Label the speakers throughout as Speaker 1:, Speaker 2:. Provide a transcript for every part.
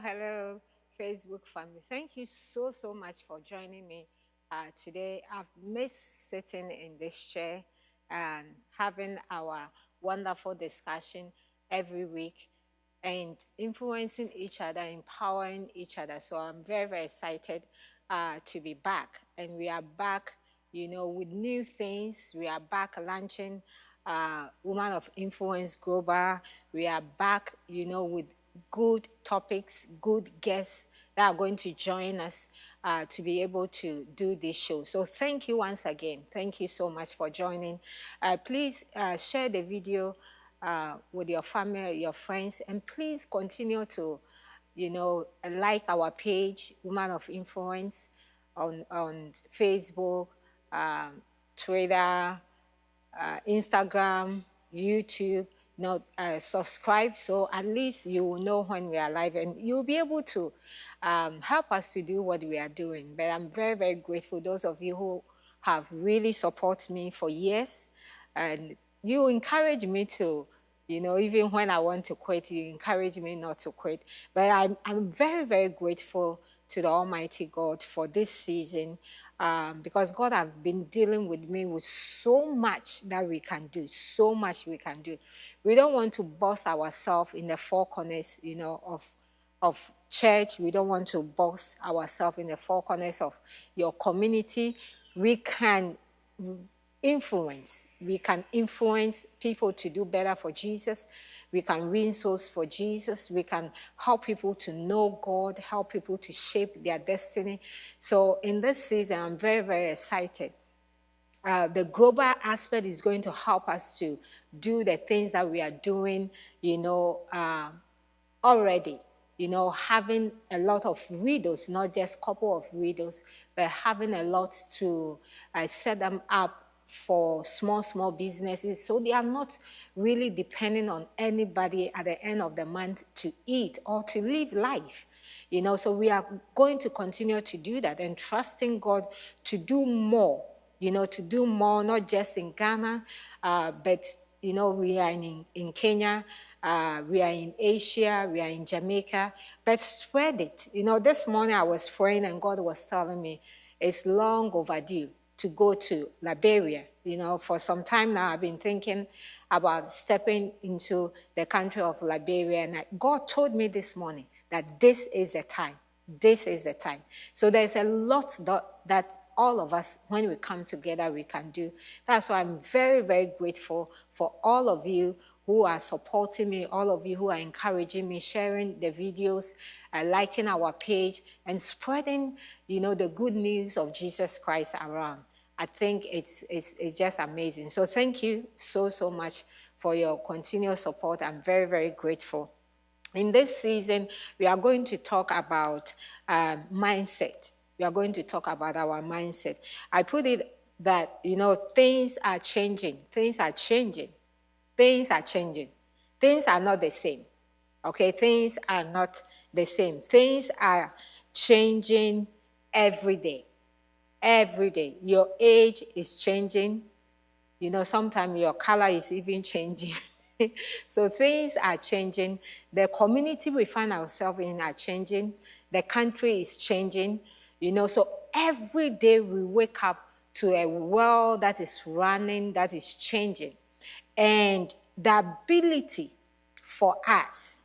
Speaker 1: Hello, Facebook family. Thank you so much for joining me today. I've missed sitting in this chair and having our wonderful discussion every week and influencing each other, empowering each other. So I'm very excited to be back. And we are back, with new things. We are back launching Woman of Influence Global. We are back, with good topics, good guests that are going to join us to be able to do this show. So thank you once again. Thank you so much for joining. Please share the video with your family, your friends, and please continue to, like our page, Woman of Influence, on Facebook, Twitter, Instagram, YouTube. Subscribe, so at least you will know when we are live, and you'll be able to help us to do what we are doing. But I'm very grateful, those of you who have really supported me for years, and you encourage me to, even when I want to quit, you encourage me not to quit. But I'm very grateful to the Almighty God for this season, because God has been dealing with me with so much that we can do, so much we can do. We don't want to box ourselves in the four corners, of church. We don't want to box ourselves in the four corners of your community. We can influence. We can influence people to do better for Jesus. We can win souls for Jesus. We can help people to know God, help people to shape their destiny. So in this season, I'm very excited. The global aspect is going to help us to do the things that we are doing, already. Having a lot of widows, not just a couple of widows, but having a lot to set them up for small businesses, so they are not really depending on anybody at the end of the month to eat or to live life. So we are going to continue to do that and trusting God to do more, to do more, not just in Ghana, but, we are in Kenya, we are in Asia, we are in Jamaica, but spread it. This morning I was praying and God was telling me it's long overdue to go to Liberia. For some time now I've been thinking about stepping into the country of Liberia, and God told me this morning that this is the time. This is the time. So there's a lot that all of us, when we come together, we can do. That's why I'm very, very grateful for all of you who are supporting me, all of you who are encouraging me, sharing the videos, liking our page, and spreading, the good news of Jesus Christ around. I think it's just amazing. So thank you so, so much for your continuous support. I'm very, very grateful. In this season, we are going to talk about mindset. We are going to talk about our mindset. I put it that, things are changing. Things are changing. Things are changing. Things are not the same. Okay, things are not the same. Things are changing every day. Every day. Your age is changing. Sometimes your color is even changing. So things are changing. The community we find ourselves in are changing. The country is changing. So every day we wake up to a world that is running, that is changing. And the ability for us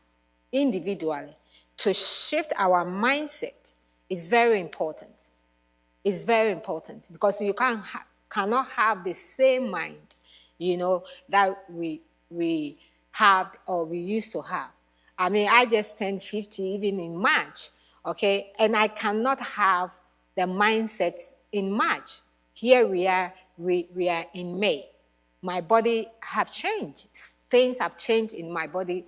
Speaker 1: individually to shift our mindset is very important. It's very important because you cannot have the same mind, that we have or we used to have. I mean, I just turned 50 even in March, okay? And I cannot have the mindset in March. Here we are in May. My body have changed. Things have changed in my body,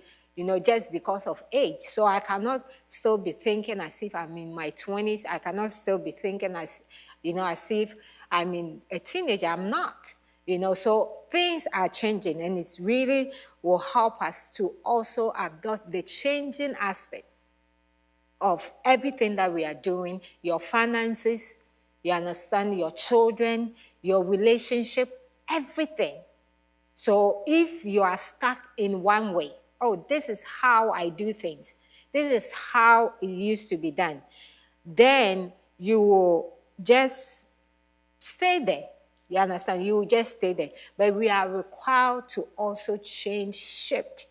Speaker 1: just because of age. So I cannot still be thinking as if I'm in my 20s. I cannot still be thinking as if I'm in a teenager. I'm not. So things are changing, and it really will help us to also adopt the changing aspect of everything that we are doing, your finances, you understand, your children, your relationship, everything. So if you are stuck in one way, this is how I do things, this is how it used to be done, then you will just stay there. You understand? You will just stay there. But we are required to also shift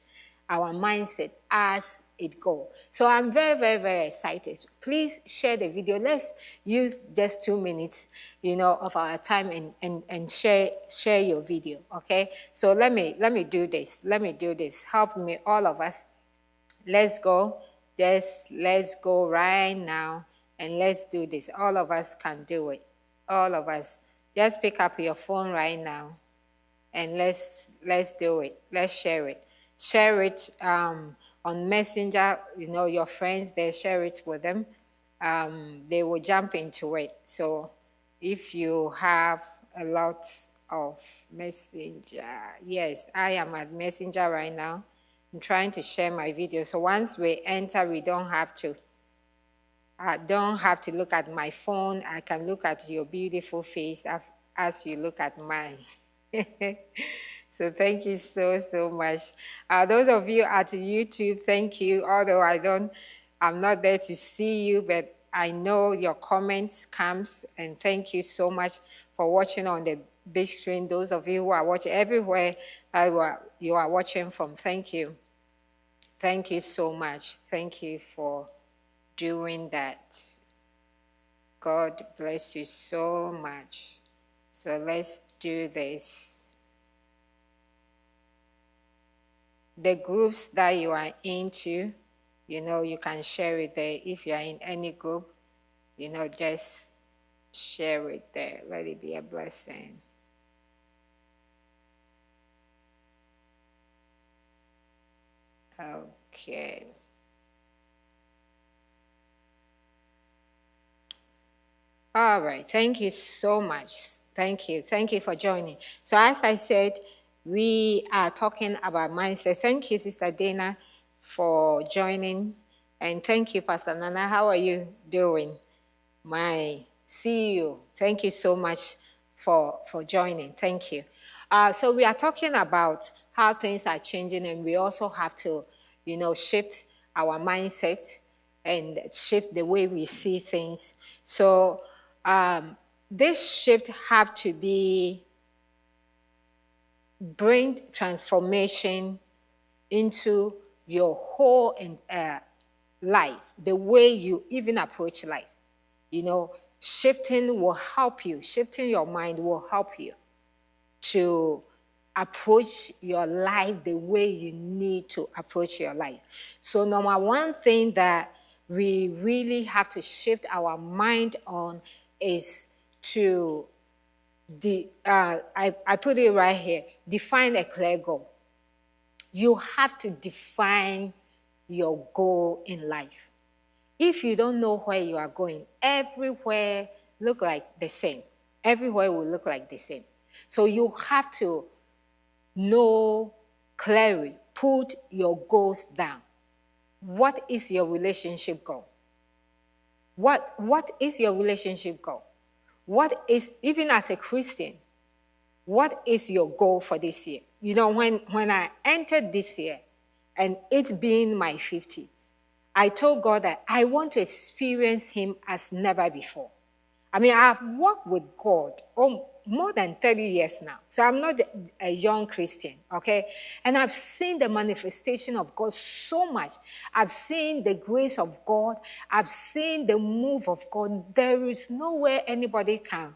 Speaker 1: our mindset as it goes. So I'm very, very, very excited. Please share the video. Let's use just 2 minutes, of our time and share your video. Okay. So let me do this. Let me do this. Help me, all of us. Let's go. Let's go right now and let's do this. All of us can do it. All of us. Just pick up your phone right now and let's do it. Let's share it. Share it on Messenger. Your friends, they share it with them. They will jump into it. So if you have a lot of Messenger, yes, I am at Messenger right now. I'm trying to share my video. So once we enter, I don't have to look at my phone. I can look at your beautiful face as you look at mine. So thank you so, so much. Those of you at YouTube, thank you. Although I'm not there to see you, but I know your comments comes, and thank you so much for watching on the big screen. Those of you who are watching everywhere you are watching from, thank you. Thank you so much. Thank you for doing that. God bless you so much. So let's do this. The groups that you are into, you can share it there. If you are in any group, just share it there. Let it be a blessing. Okay. All right. Thank you so much. Thank you. Thank you for joining. So as I said, we are talking about mindset. Thank you, Sister Dana, for joining. And thank you, Pastor Nana. How are you doing? My CEO. Thank you so much for joining. Thank you. So we are talking about how things are changing, and we also have to, shift our mindset. and shift the way we see things. So this shift have to be bring transformation into your whole life, the way you even approach life. Shifting will help you. Shifting your mind will help you to approach your life the way you need to approach your life. So number one thing that we really have to shift our mind on is to I put it right here, define a clear goal. You have to define your goal in life. If you don't know where you are going, everywhere look like the same. Everywhere will look like the same. So you have to know clearly, put your goals down. What is your relationship goal? What is your relationship goal? What is, even as a Christian, what is your goal for this year? When I entered this year, and it being my 50, I told God that I want to experience him as never before. I mean, I've walked with God more than 30 years now. So I'm not a young Christian, okay? And I've seen the manifestation of God so much. I've seen the grace of God. I've seen the move of God. There is nowhere anybody can,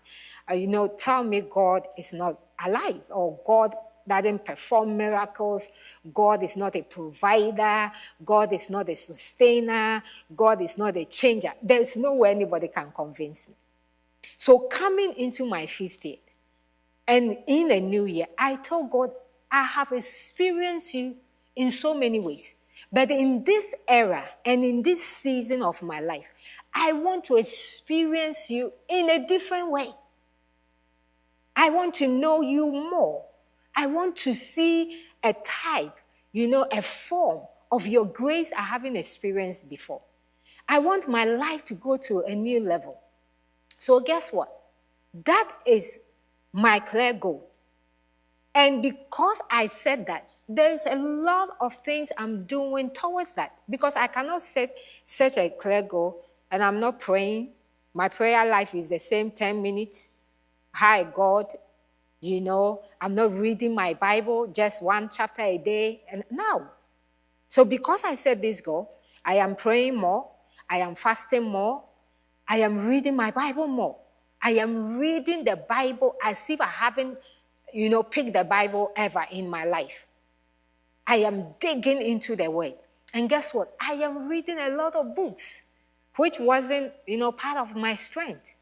Speaker 1: tell me God is not alive or God doesn't perform miracles. God is not a provider. God is not a sustainer. God is not a changer. There's no way anybody can convince me. So coming into my 50th and in a new year, I told God, I have experienced you in so many ways. But in this era and in this season of my life, I want to experience you in a different way. I want to know you more. I want to see a type, a form of your grace I haven't experienced before. I want my life to go to a new level. So guess what? That is my clear goal. And because I said that, there's a lot of things I'm doing towards that. Because I cannot set such a clear goal and I'm not praying. My prayer life is the same 10 minutes. Hi, God. I'm not reading my Bible, just one chapter a day. And no. So because I set this goal, I am praying more. I am fasting more. I am reading my Bible more. I am reading the Bible as if I haven't, picked the Bible ever in my life. I am digging into the Word. And guess what? I am reading a lot of books, which wasn't, part of my strength.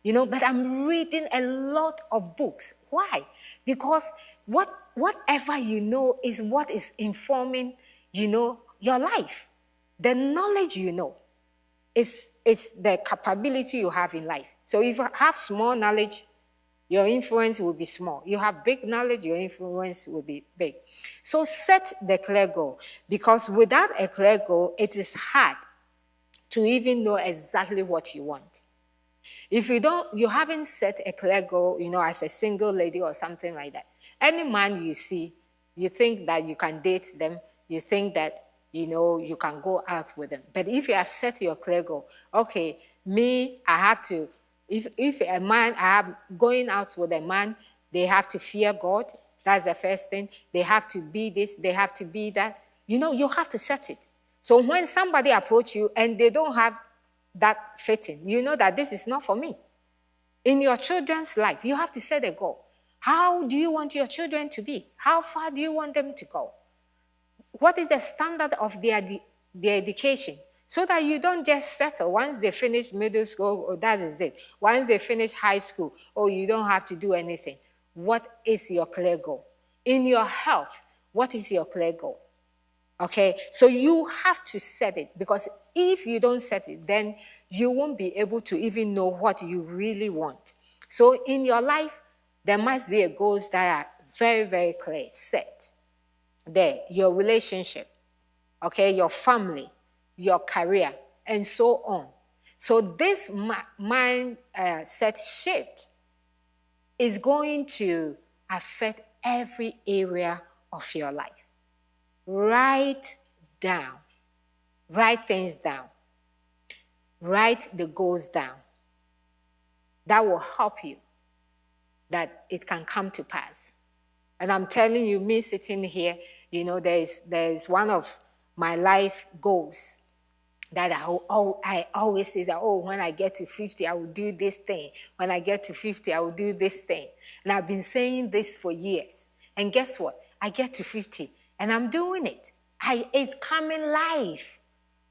Speaker 1: But I'm reading a lot of books. Why? Because whatever is what is informing, your life. The knowledge is the capability you have in life. So if you have small knowledge, your influence will be small. You have big knowledge, your influence will be big. So set the clear goal, because without a clear goal, it is hard to even know exactly what you want. If you haven't set a clear goal, as a single lady or something like that, any man you see, you think that you can date them, you think that, you can go out with them. But if you have set your clear goal, okay, I have to, if a man, I am going out with a man, they have to fear God. That's the first thing. They have to be this, they have to be that. You have to set it. So when somebody approach you and they don't have that fitting, you know that this is not for me. In your children's life, you have to set a goal. How do you want your children to be? How far do you want them to go? What is the standard of their education? So that you don't just settle once they finish middle school, or that is it. Once they finish high school, you don't have to do anything. What is your clear goal? In your health, what is your clear goal? Okay, so you have to set it, because if you don't set it, then you won't be able to even know what you really want. So in your life, there must be a goals that are very, very clear, set. There, your relationship, okay, your family, your career, and so on. So this mindset shift is going to affect every area of your life. Write things down. write the goals down. That will help you that it can come to pass. And I'm telling you, me sitting here, there's one of my life goals that I always say that, when I get to 50, I will do this thing. When I get to 50, I will do this thing. And I've been saying this for years. And guess what? I get to 50 and I'm doing it. It's coming live.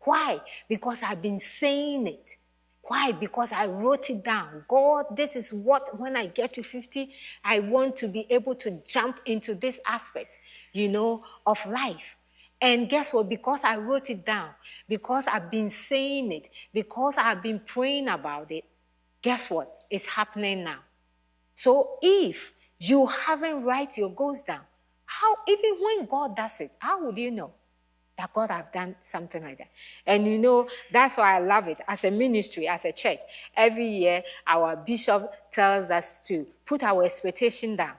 Speaker 1: Why? Because I've been saying it. Why? Because I wrote it down. God, this is what, when I get to 50, I want to be able to jump into this aspect, of life. And guess what? Because I wrote it down, because I've been saying it, because I've been praying about it, guess what? It's happening now. So if you haven't write your goals down, how, even when God does it, how would you know that God have done something like that? And that's why I love it. As a ministry, as a church, every year our bishop tells us to put our expectation down.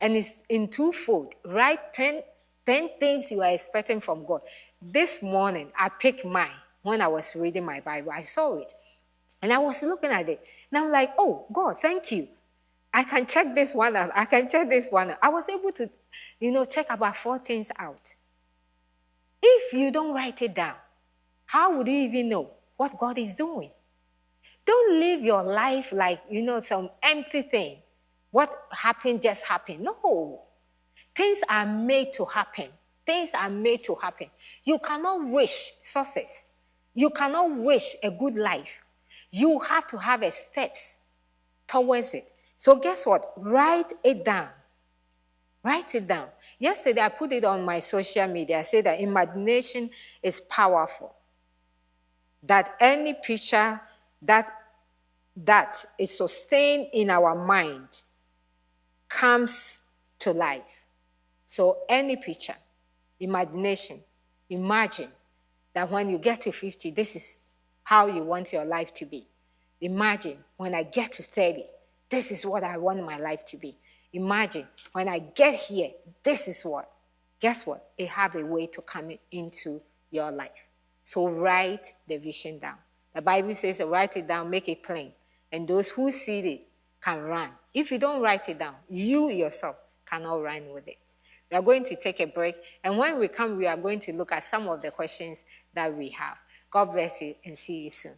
Speaker 1: And it's in twofold. Write 10 things you are expecting from God. This morning, I picked mine when I was reading my Bible. I saw it. And I was looking at it. And I'm like, oh, God, thank you. I can check this one out. I can check this one out. I was able to, check about 4 things out. If you don't write it down, how would you even know what God is doing? Don't live your life like, some empty thing. What happened just happened. No. Things are made to happen. Things are made to happen. You cannot wish success. You cannot wish a good life. You have to have a steps towards it. So guess what? Write it down. Write it down. Yesterday, I put it on my social media. I said that imagination is powerful. That any picture that is sustained in our mind comes to life. So any picture, imagination, imagine that when you get to 50, this is how you want your life to be. Imagine when I get to 30, this is what I want my life to be. Imagine when I get here, this is what. Guess what? It have a way to come into your life. So write the vision down. The Bible says, write it down, make it plain. And those who see it can run. If you don't write it down, you yourself cannot run with it. We are going to take a break. And when we come, we are going to look at some of the questions that we have. God bless you and see you soon.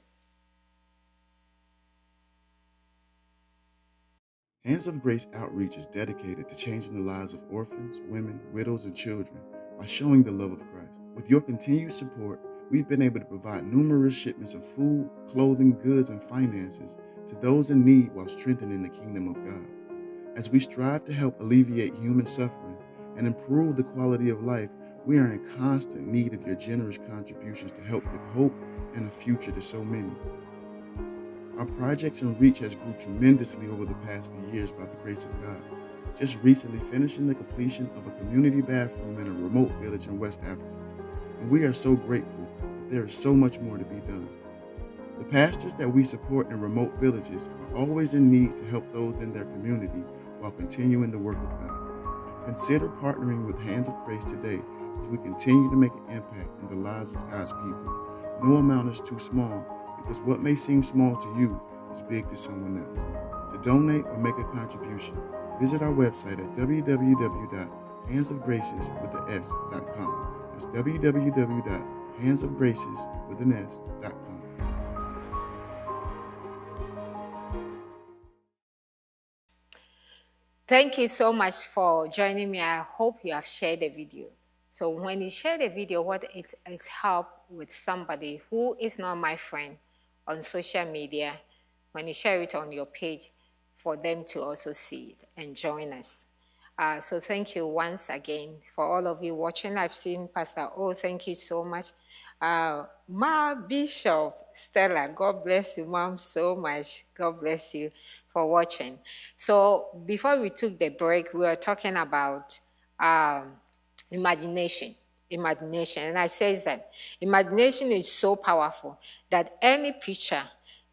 Speaker 2: Hands of Grace Outreach is dedicated to changing the lives of orphans, women, widows, and children by showing the love of Christ. With your continued support, we've been able to provide numerous shipments of food, clothing, goods, and finances to those in need while strengthening the kingdom of God. As we strive to help alleviate human suffering and improve the quality of life, we are in constant need of your generous contributions to help give hope and a future to so many. Our projects and reach has grew tremendously over the past few years by the grace of God. Just recently finishing the completion of a community bathroom in a remote village in West Africa. And we are so grateful that there is so much more to be done. The pastors that we support in remote villages are always in need to help those in their community while continuing the work of God. Consider partnering with Hands of Grace today as we continue to make an impact in the lives of God's people. No amount is too small, because what may seem small to you is big to someone else. To donate or make a contribution, visit our website at www.handsofgraces.com. That's www.handsofgraces.com.
Speaker 1: Thank you so much for joining me. I hope you have shared the video. So when you share the video, what it's help with somebody who is not my friend on social media, when you share it on your page, for them to also see it and join us. So thank you once again for all of you watching. I've seen Pastor O, thank you so much. Ma Bishop Stella, God bless you, Mom, so much. God bless you for watching. So before we took the break, we were talking about imagination. And I say that imagination is so powerful that any picture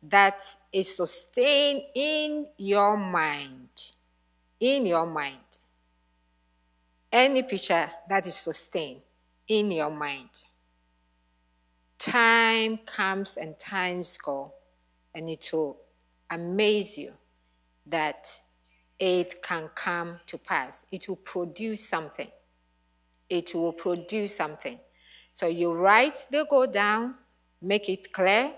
Speaker 1: that is sustained in your mind, any picture that is sustained in your mind time comes and times go, and it will amaze you that it can come to pass. It will produce something. It will produce something. So you write the goal down, make it clear,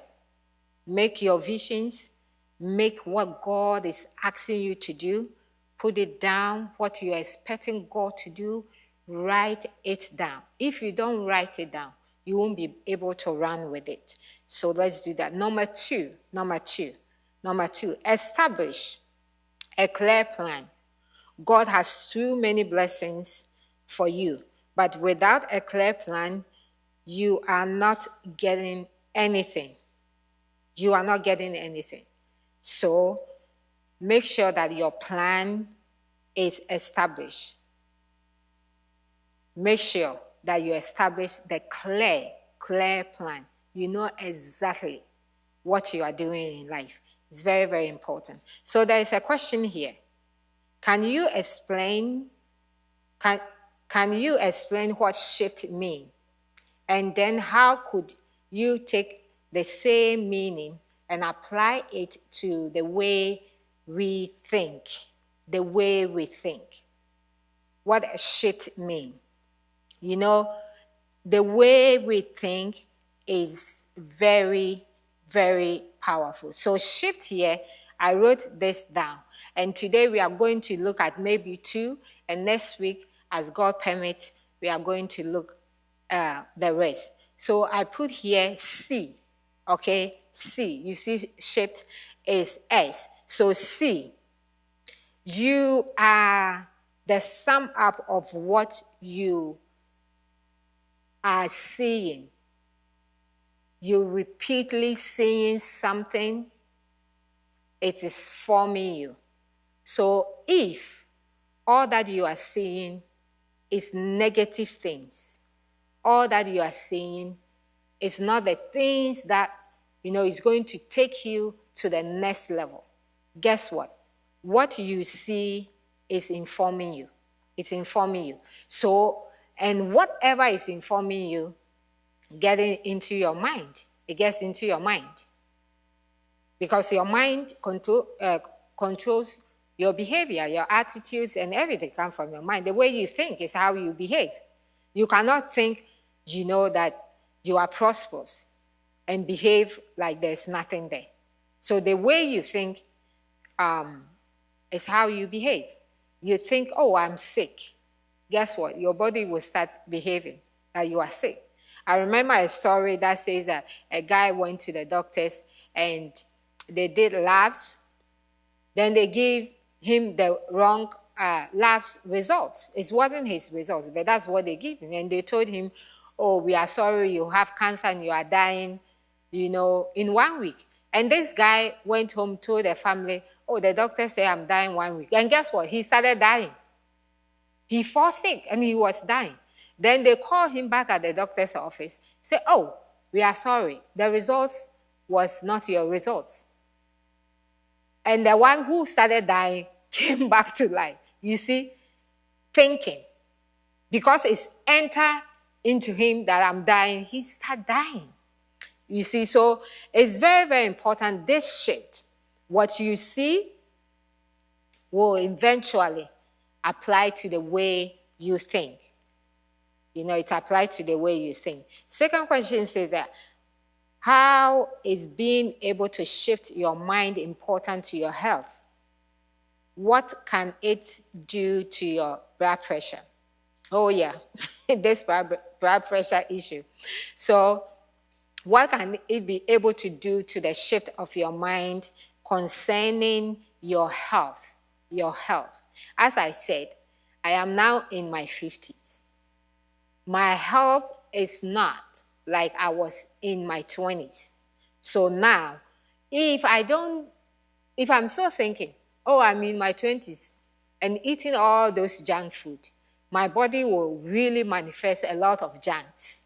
Speaker 1: make your visions, make what God is asking you to do, put it down, what you're expecting God to do, write it down. If you don't write it down, you won't be able to run with it. So let's do that. Number two, establish a clear plan. God has too many blessings for you, but without a clear plan, you are not getting anything. You are not getting anything. So make sure that your plan is established. Make sure that you establish the clear plan. You know exactly what you are doing in life. It's very, very important. So there is a question here. Can you explain what shift mean? And then how could you take the same meaning and apply it to the way we think? The way we think. What a shift mean? You know, the way we think is very, very powerful. So shift here, I wrote this down. And today we are going to look at maybe two. And next week, as God permits, we are going to look the rest. So I put here C, okay? C, you see shift is S. So C, you are the sum up of what you are seeing. You're repeatedly seeing something, it is forming you. So if all that you are seeing is negative things, all that you are seeing is not the things that, is going to take you to the next level. Guess what? What you see is informing you. It's informing you. So, and whatever is informing you, getting into your mind, it gets into your mind. Because your mind controls your behavior, your attitudes, and everything comes from your mind. The way you think is how you behave. You cannot think, that you are prosperous and behave like there's nothing there. So the way you think is how you behave. You think, oh, I'm sick. Guess what? Your body will start behaving like you are sick. I remember a story that says that a guy went to the doctors and they did labs. Then they gave him the wrong labs results. It wasn't his results, but that's what they gave him. And they told him, oh, we are sorry, you have cancer and you are dying, in 1 week. And this guy went home, told the family, oh, the doctor said I'm dying 1 week. And guess what? He started dying. He fell sick and he was dying. Then they called him back at the doctor's office, say, oh, we are sorry. The results was not your results. And the one who started dying came back to life. You see, thinking. Because it's entered into him that I'm dying, he started dying. You see, so it's very, very important, this shift. What you see will eventually apply to the way you think. It applies to the way you think. Second question says that, how is being able to shift your mind important to your health? What can it do to your blood pressure? Oh yeah, this blood pressure issue. So what can it be able to do to the shift of your mind concerning your health? Your health. As I said, I am now in my 50s. My health is not like I was in my 20s. So now, if I'm still thinking, oh, I'm in my 20s and eating all those junk food, my body will really manifest a lot of junks.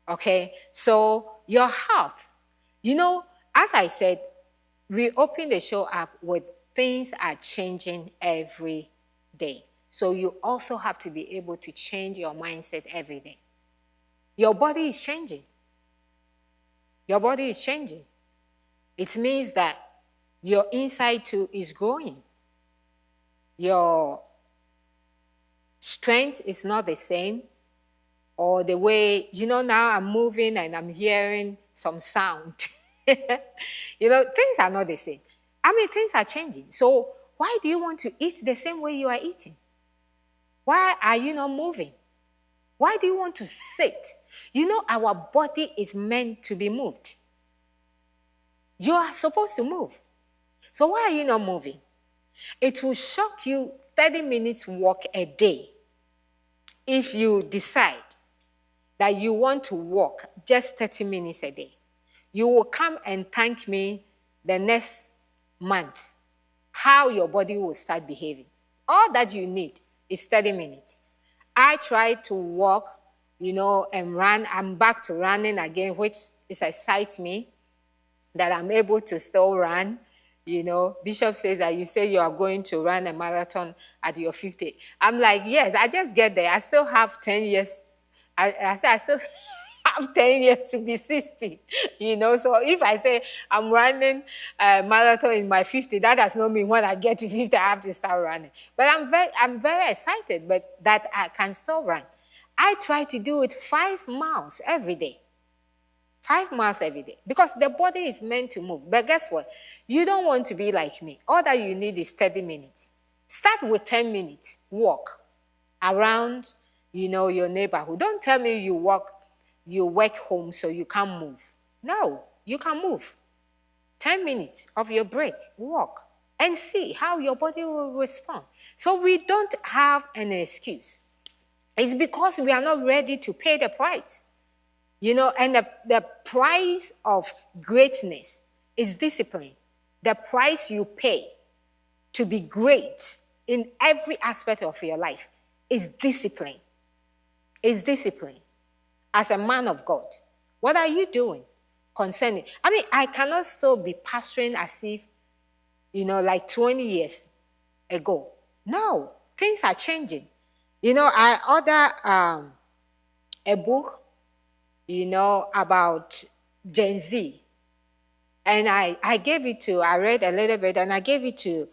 Speaker 1: Okay, so your health. As I said, we open the show up with things are changing every day. So you also have to be able to change your mindset every day. Your body is changing. Your body is changing. It means that your inside too is growing. Your strength is not the same, or the way, now I'm moving and I'm hearing some sound. Things are not the same. Things are changing. So why do you want to eat the same way you are eating? Why are you not moving? Why do you want to sit? Our body is meant to be moved. You are supposed to move. So why are you not moving? It will shock you 30 minutes walk a day if you decide that you want to walk just 30 minutes a day. You will come and thank me the next month how your body will start behaving. All that you need is 30 minutes. I try to walk, and run. I'm back to running again, which excites me that I'm able to still run. Bishop says that you say you are going to run a marathon at your 50. I'm like, yes, I just get there. I still have 10 years. I say I still have 10 years to be 60, So if I say I'm running a marathon in my 50, that does not mean when I get to 50, I have to start running. But I'm very excited, but that I can still run. I try to do it 5 miles every day. 5 miles every day, because the body is meant to move. But guess what? You don't want to be like me. All that you need is 30 minutes. Start with 10 minutes. Walk around, your neighborhood. Don't tell me you work home so you can't move. No, you can move. 10 minutes of your break, walk, and see how your body will respond. So we don't have an excuse. It's because we are not ready to pay the price. And the price of greatness is discipline. The price you pay to be great in every aspect of your life is discipline. Is discipline. As a man of God, what are you doing concerning? I cannot still be pastoring as if, like 20 years ago. No, things are changing. I ordered a book about Gen Z. And I gave it to, I read a little bit, and I gave it to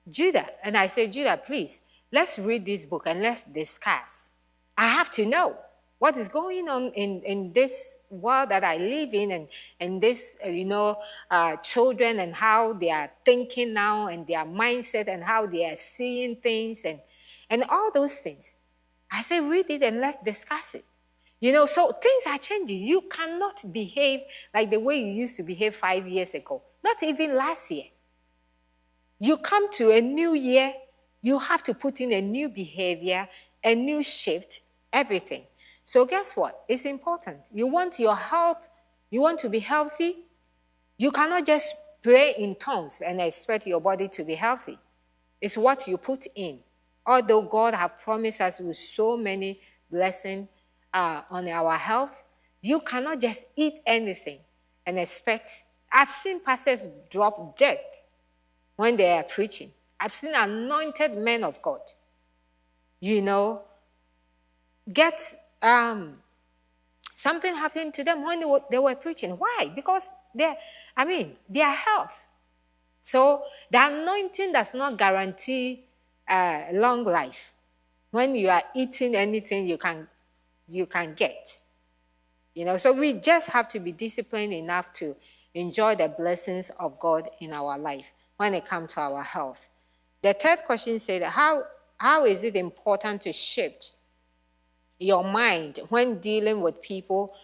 Speaker 1: Judah. And I said, Judah, please, let's read this book and let's discuss. I have to know what is going on in this world that I live in, and this, children, and how they are thinking now, and their mindset, and how they are seeing things, and all those things. I said, read it and let's discuss it. So things are changing. You cannot behave like the way you used to behave 5 years ago, not even last year. You come to a new year, you have to put in a new behavior, a new shift, everything. So guess what? It's important. You want your health, you want to be healthy, you cannot just pray in tongues and expect your body to be healthy. It's what you put in. Although God has promised us with so many blessings, on our health, you cannot just eat anything and expect. I've seen pastors drop dead when they are preaching. I've seen anointed men of God, get something happened to them when they were preaching. Why? Because their health. So the anointing does not guarantee long life. When you are eating anything, you can get. So we just have to be disciplined enough to enjoy the blessings of God in our life when it comes to our health. The third question said, how is it important to shift your mind when dealing with people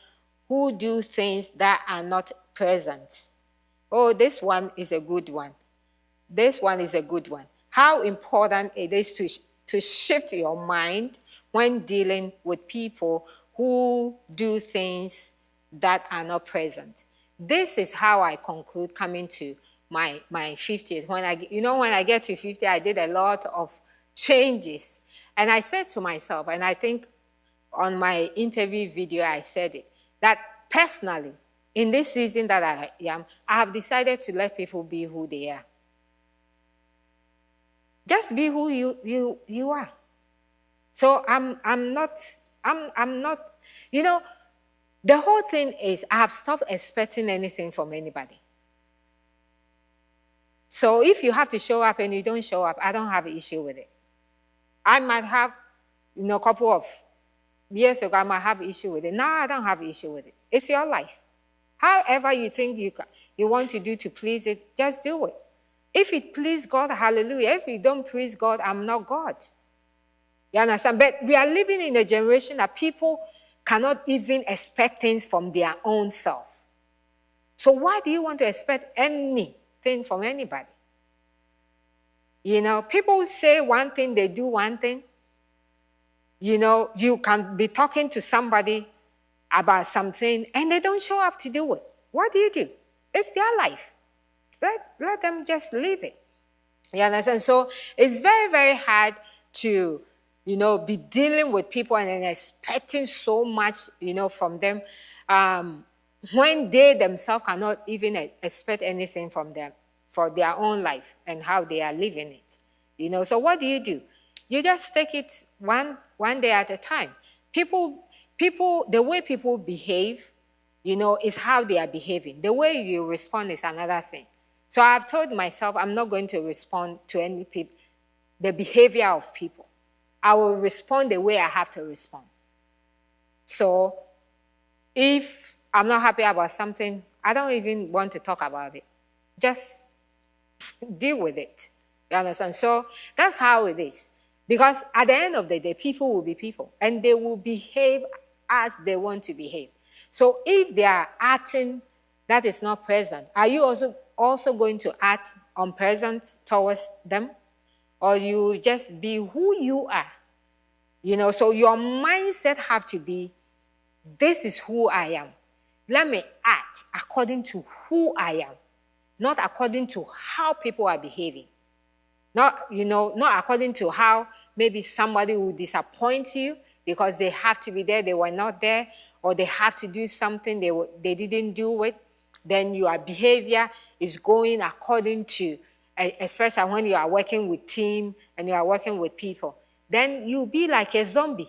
Speaker 1: who do things that are not present? Oh, this one is a good one. This one is a good one. How important it is to shift your mind when dealing with people who do things that are not present. This is how I conclude coming to my 50th. When I get to 50, I did a lot of changes. And I said to myself, and I think on my interview video I said it, that personally, in this season that I am, I have decided to let people be who they are. Just be who you are. So I'm not, The whole thing is I have stopped expecting anything from anybody. So if you have to show up and you don't show up, I don't have an issue with it. I might have, a couple of years ago, I might have an issue with it. Now I don't have an issue with it. It's your life. However you think you want to do to please it, just do it. If it pleases God, hallelujah. If you don't please God, I'm not God. You understand? But we are living in a generation that people cannot even expect things from their own self. So why do you want to expect anything from anybody? People say one thing, they do one thing. You can be talking to somebody about something and they don't show up to do it. What do you do? It's their life. Let them just live it. You understand? So it's very, very hard to, be dealing with people and expecting so much, from them when they themselves cannot even expect anything from them for their own life and how they are living it. So what do? You just take it one day at a time. People, the way people behave, is how they are behaving. The way you respond is another thing. So I've told myself I'm not going to respond to any people, the behavior of people. I will respond the way I have to respond. So if I'm not happy about something, I don't even want to talk about it. Just deal with it. You understand? So that's how it is. Because at the end of the day, people will be people. And they will behave as they want to behave. So if they are acting that is not present, are you also going to act unpleasant towards them? Or you just be who you are? So your mindset have to be, this is who I am. Let me act according to who I am, not according to how people are behaving. Not according to how maybe somebody will disappoint you because they have to be there, they were not there, or they have to do something they didn't do it. Then your behavior is going according to, especially when you are working with team and you are working with people. Then you'll be like a zombie.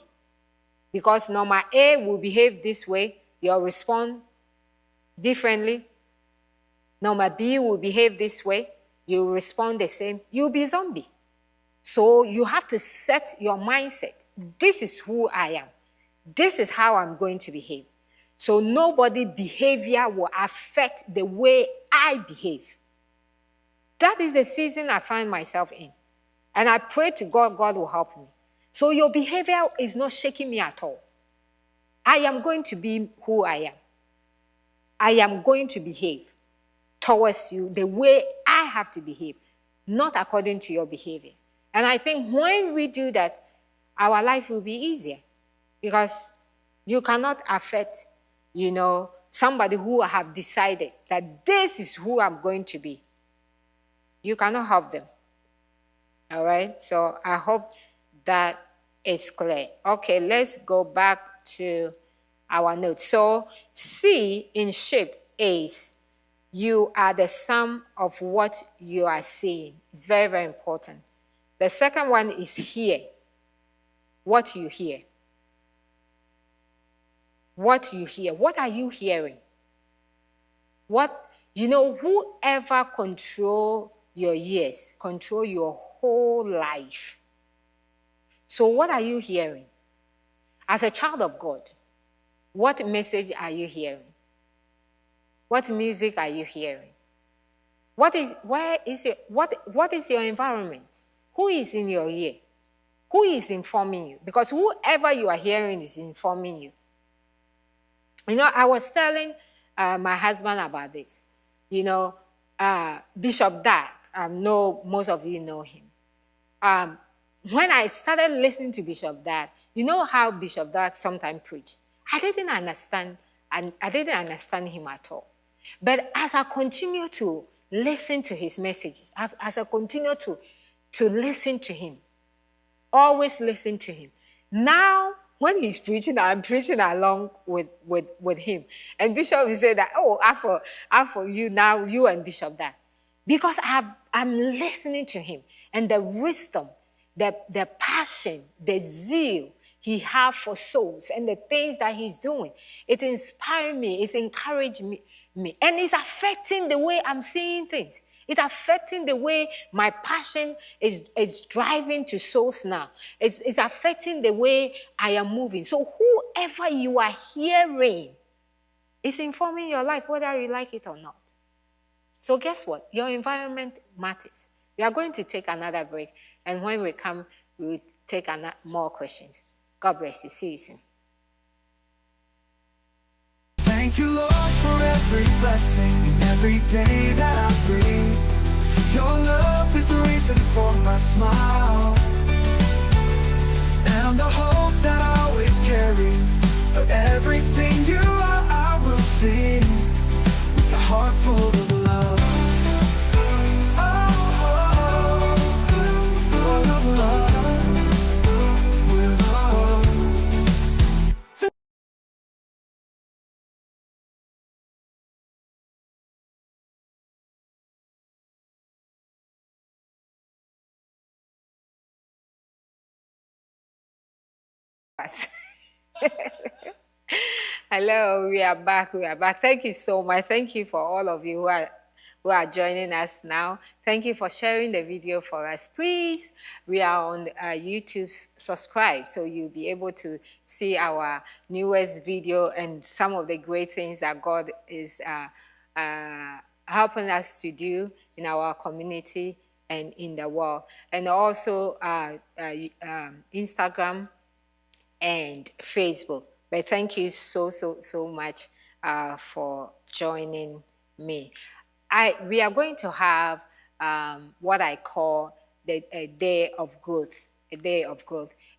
Speaker 1: Because number A will behave this way, you'll respond differently. Number B will behave this way, you respond the same, you'll be zombie. So you have to set your mindset. This is who I am. This is how I'm going to behave. So nobody's behavior will affect the way I behave. That is the season I find myself in. And I pray to God, God will help me. So your behavior is not shaking me at all. I am going to be who I am. I am going to behave towards you the way I have to behave, not according to your behavior. And I think when we do that, our life will be easier because you cannot affect, somebody who have decided that this is who I'm going to be. You cannot help them. All right? So I hope that is clear. Okay, let's go back to our notes. So C in shape is you are the sum of what you are seeing. It's very, very important. The second one is hear. What you hear. What you hear. What are you hearing? Whoever control your ears, control your whole life. So what are you hearing? As a child of God, what message are you hearing? What music are you hearing? What is your environment? Who is in your ear? Who is informing you? Because whoever you are hearing is informing you. I was telling my husband about this. Bishop Dag, I know most of you know him. When I started listening to Bishop Dag, you know how Bishop Dag sometimes preach. I didn't understand him at all. But as I continue to listen to his messages, as I continue to listen to him, always listen to him. Now, when he's preaching, I'm preaching along with him. And Bishop will say that, for you now, you and Bishop Dag. Because I'm listening to him. And the wisdom, the passion, the zeal he has for souls and the things that he's doing. It inspires me, it's encouraging me, and it's affecting the way I'm seeing things. It's affecting the way my passion is driving to souls now. It's affecting the way I am moving. So whoever you are hearing is informing your life, whether you like it or not. So guess what? Your environment matters. We are going to take another break, and when we come, we will take more questions. God bless you. See you soon.
Speaker 3: Thank you, Lord, for every blessing and every day that I breathe. Your love is the reason for my smile, and the hope that I always carry. For everything you are, I will sing with a heart full of love.
Speaker 1: Hello, we are back. We are back. Thank you so much. Thank you for all of you who are joining us now. Thank you for sharing the video for us. Please, we are on YouTube. Subscribe so you'll be able to see our newest video and some of the great things that God is helping us to do in our community and in the world. And also Instagram and Facebook. But thank you so much for joining me. We are going to have what I call a day of growth,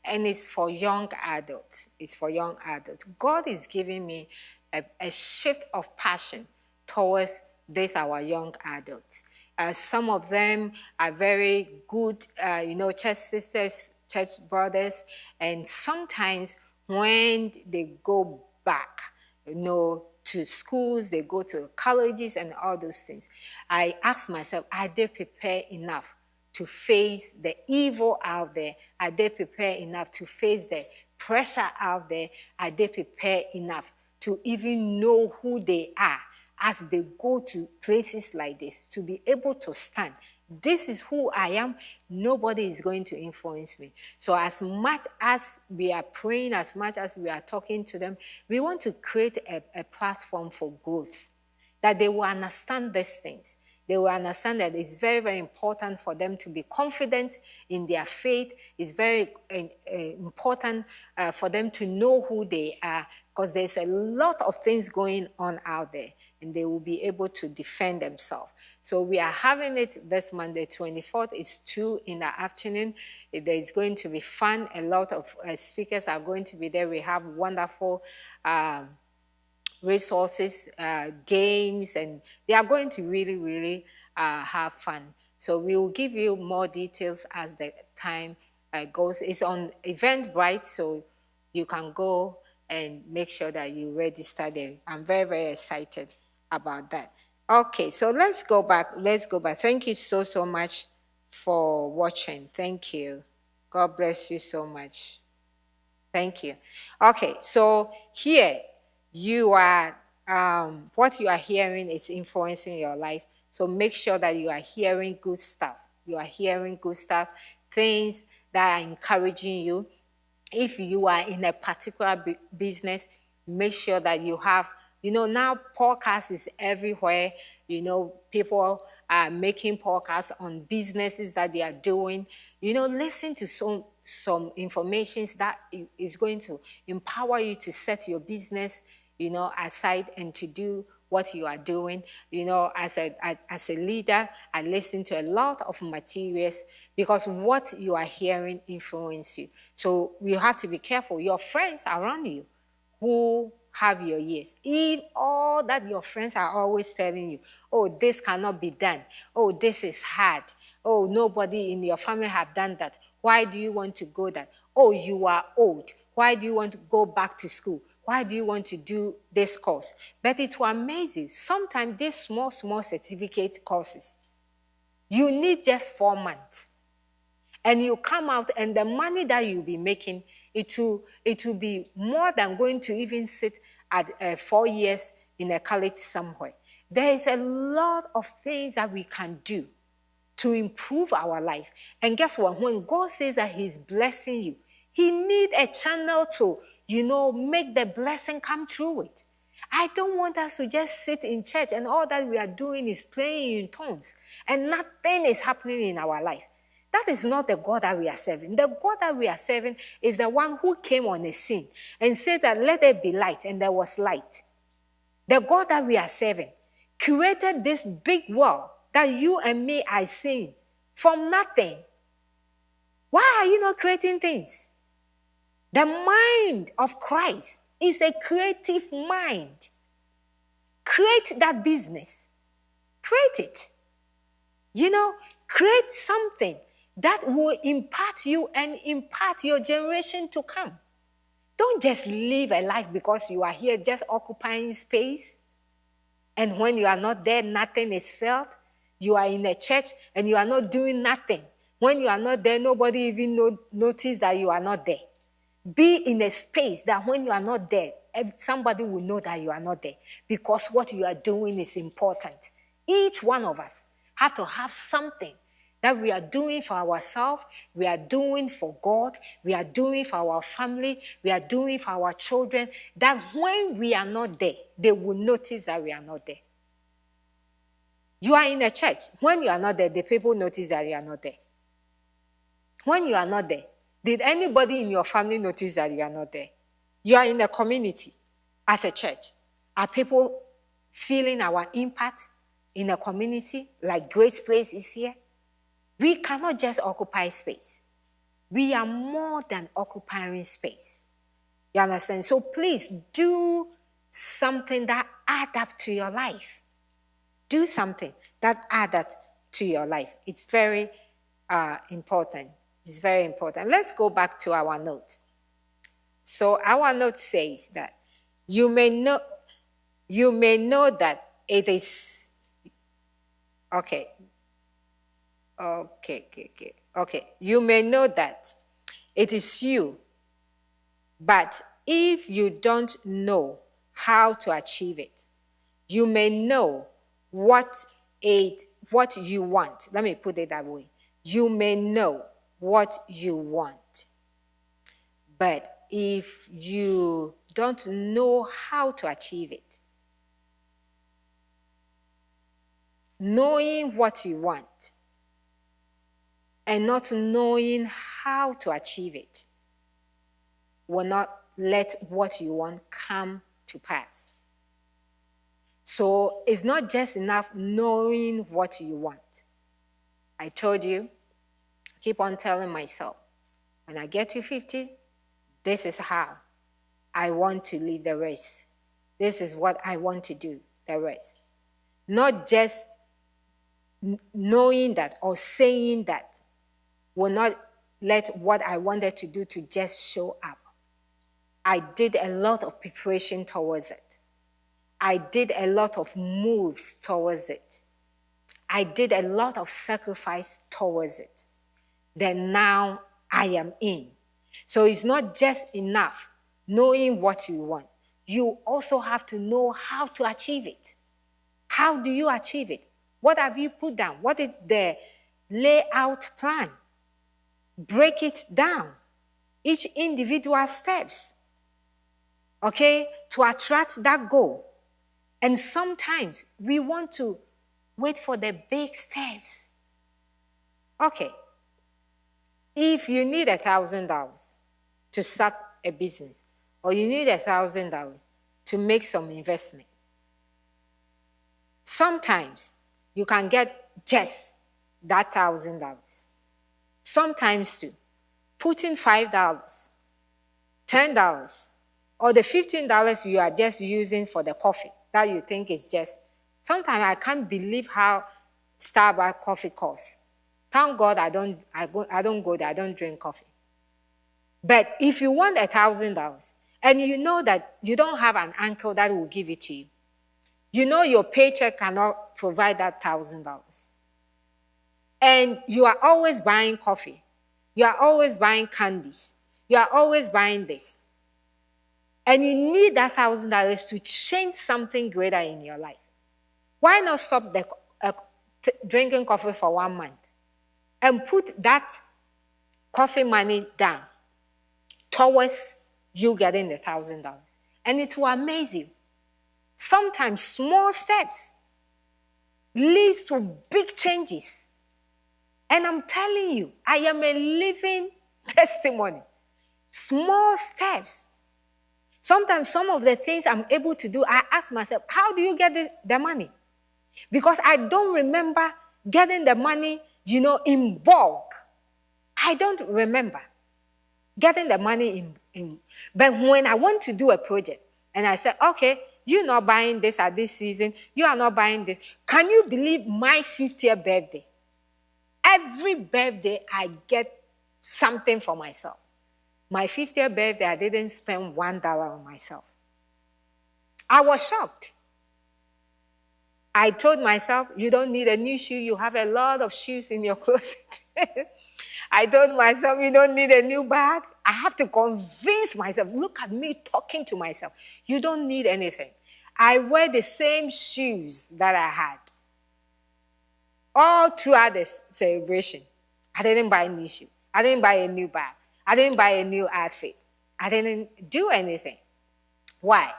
Speaker 1: and it's for young adults. It's for young adults. God is giving me a shift of passion towards these our young adults. Some of them are very good, church sisters, church brothers, and sometimes when they go back, to schools, they go to colleges and all those things, I ask myself, are they prepared enough to face the evil out there? Are they prepared enough to face the pressure out there? Are they prepared enough to even know who they are as they go to places like this, to be able to stand? This is who I am. Nobody is going to influence me. So as much as we are praying, as much as we are talking to them, we want to create a platform for growth, that they will understand these things. They will understand that it's very, very important for them to be confident in their faith. It's very important for them to know who they are, because there's a lot of things going on out there, and they will be able to defend themselves. So we are having it this Monday, 24th. It's 2 in the afternoon. There's going to be fun. A lot of speakers are going to be there. We have wonderful resources, games, and they are going to really, really have fun. So we will give you more details as the time goes. It's on Eventbrite, so you can go and make sure that you register there. I'm very, very excited about that. Okay, so let's go back. Thank you so much for watching. Thank you. God bless you so much. Thank you. Okay, so here you are, what you are hearing is influencing your life. So make sure that you are hearing good stuff. Things that are encouraging you. If you are in a particular business, make sure that you have, now podcast is everywhere. People are making podcasts on businesses that they are doing. Listen to some information that is going to empower you to set your business, aside and to do what you are doing. As a leader, I listen to a lot of materials because what you are hearing influences you. So you have to be careful. Your friends around you who have your ears, if all that your friends are always telling you, oh, this cannot be done, oh, this is hard, oh, nobody in your family have done that, why do you want to go that? Oh, you are old, why do you want to go back to school? Why do you want to do this course? But it will amaze you. Sometimes these small certificate courses, you need just 4 months. And you come out and the money that you'll be making, it will be more than going to even sit at 4 years in a college somewhere. There is a lot of things that we can do to improve our life. And guess what? When God says that he's blessing you, he needs a channel to, make the blessing come through it. I don't want us to just sit in church and all that we are doing is playing in tongues and nothing is happening in our life. That is not the God that we are serving. The God that we are serving is the one who came on the scene and said that let there be light, and there was light. The God that we are serving created this big world that you and me are seeing from nothing. Why are you not creating things? The mind of Christ is a creative mind. Create that business. Create it. Create something that will impact you and impact your generation to come. Don't just live a life because you are here just occupying space. And when you are not there, nothing is felt. You are in a church and you are not doing nothing. When you are not there, nobody even notice that you are not there. Be in a space that when you are not there, somebody will know that you are not there because what you are doing is important. Each one of us have to have something that we are doing for ourselves, we are doing for God, we are doing for our family, we are doing for our children, that when we are not there, they will notice that we are not there. You are in a church. When you are not there, the people notice that you are not there. When you are not there, did anybody in your family notice that you are not there? You are in a community as a church. Are people feeling our impact in a community like Grace Place is here? We cannot just occupy space. We are more than occupying space. You understand? So please do something that adds up to your life. Do something that adds up to your life. It's very important. It's very important. Let's go back to our note. So our note says that you may know that it is okay. You may know that it is you, but if you don't know how to achieve it, you may know what you want. Let me put it that way. You may know what you want, but if you don't know how to achieve it, knowing what you want and not knowing how to achieve it will not let what you want come to pass. So it's not just enough knowing what you want. I told you, I keep on telling myself, when I get to 50, this is how I want to live the rest. This is what I want to do the rest. Not just knowing that or saying that will not let what I wanted to do to just show up. I did a lot of preparation towards it. I did a lot of moves towards it. I did a lot of sacrifice towards it. Then now I am in. So it's not just enough knowing what you want. You also have to know how to achieve it. How do you achieve it? What have you put down? What is the layout plan? Break it down. Each individual steps. Okay? To attract that goal. And sometimes we want to wait for the big steps. Okay. If you need $1,000 to start a business, or you need $1,000 to make some investment, sometimes you can get just that $1,000. Sometimes too, put in $5, $10, or the $15 you are just using for the coffee that you think is just. Sometimes I can't believe how Starbucks coffee costs. Thank God I don't go there, I don't drink coffee. But if you want $1,000 and you know that you don't have an uncle that will give it to you, you know your paycheck cannot provide that $1,000. And you are always buying coffee. You are always buying candies. You are always buying this. And you need that $1,000 to change something greater in your life. Why not stop drinking coffee for 1 month and put that coffee money down towards you getting the $1,000? And it will amaze you. Sometimes small steps leads to big changes. And I'm telling you, I am a living testimony. Small steps. Sometimes some of the things I'm able to do, I ask myself, how do you get the money? Because I don't remember getting the money, in bulk. I don't remember getting the money in. But when I want to do a project, and I say, okay, you're not buying this at this season, you are not buying this. Can you believe my 50th birthday? Every birthday, I get something for myself. My 50th birthday, I didn't spend $1 on myself. I was shocked. I told myself, you don't need a new shoe. You have a lot of shoes in your closet. I told myself, you don't need a new bag. I have to convince myself. Look at me talking to myself. You don't need anything. I wear the same shoes that I had all throughout the celebration. I didn't buy a new shoe. I didn't buy a new bag. I didn't buy a new outfit. I didn't do anything. Why?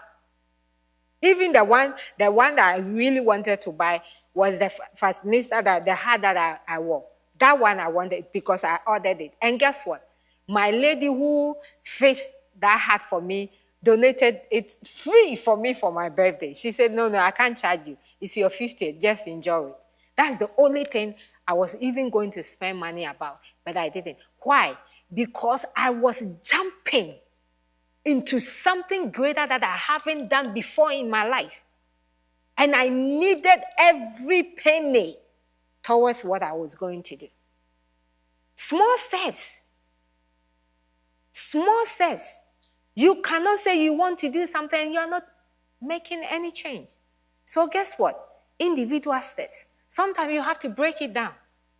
Speaker 1: Even the one that I really wanted to buy was the fashionista, the hat that I wore. That one I wanted because I ordered it. And guess what? My lady who fixed that hat for me donated it free for me for my birthday. She said, no, I can't charge you. It's your 50th. Just enjoy it. That's the only thing I was even going to spend money about, but I didn't. Why? Because I was jumping into something greater that I haven't done before in my life. And I needed every penny towards what I was going to do. Small steps. Small steps. You cannot say you want to do something and you're not making any change. So guess what? Individual steps. Sometimes you have to break it down.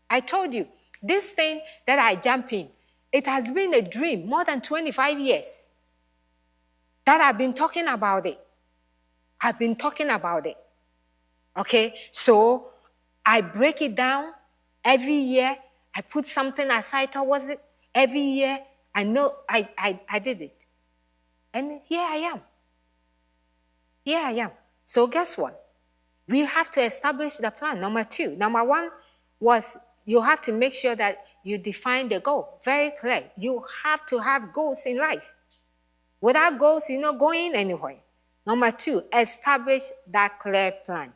Speaker 1: I told you, this thing that I jump in, it has been a dream more than 25 years that I've been talking about it. I've been talking about it. Okay? So I break it down every year. I put something aside towards it. Every year, I know I did it. And here I am. Here I am. So guess what? We have to establish the plan. Number 2. Number 1 was you have to make sure that you define the goal. Very clear. You have to have goals in life. Without goals, you're not going anywhere. Number 2, establish that clear plan.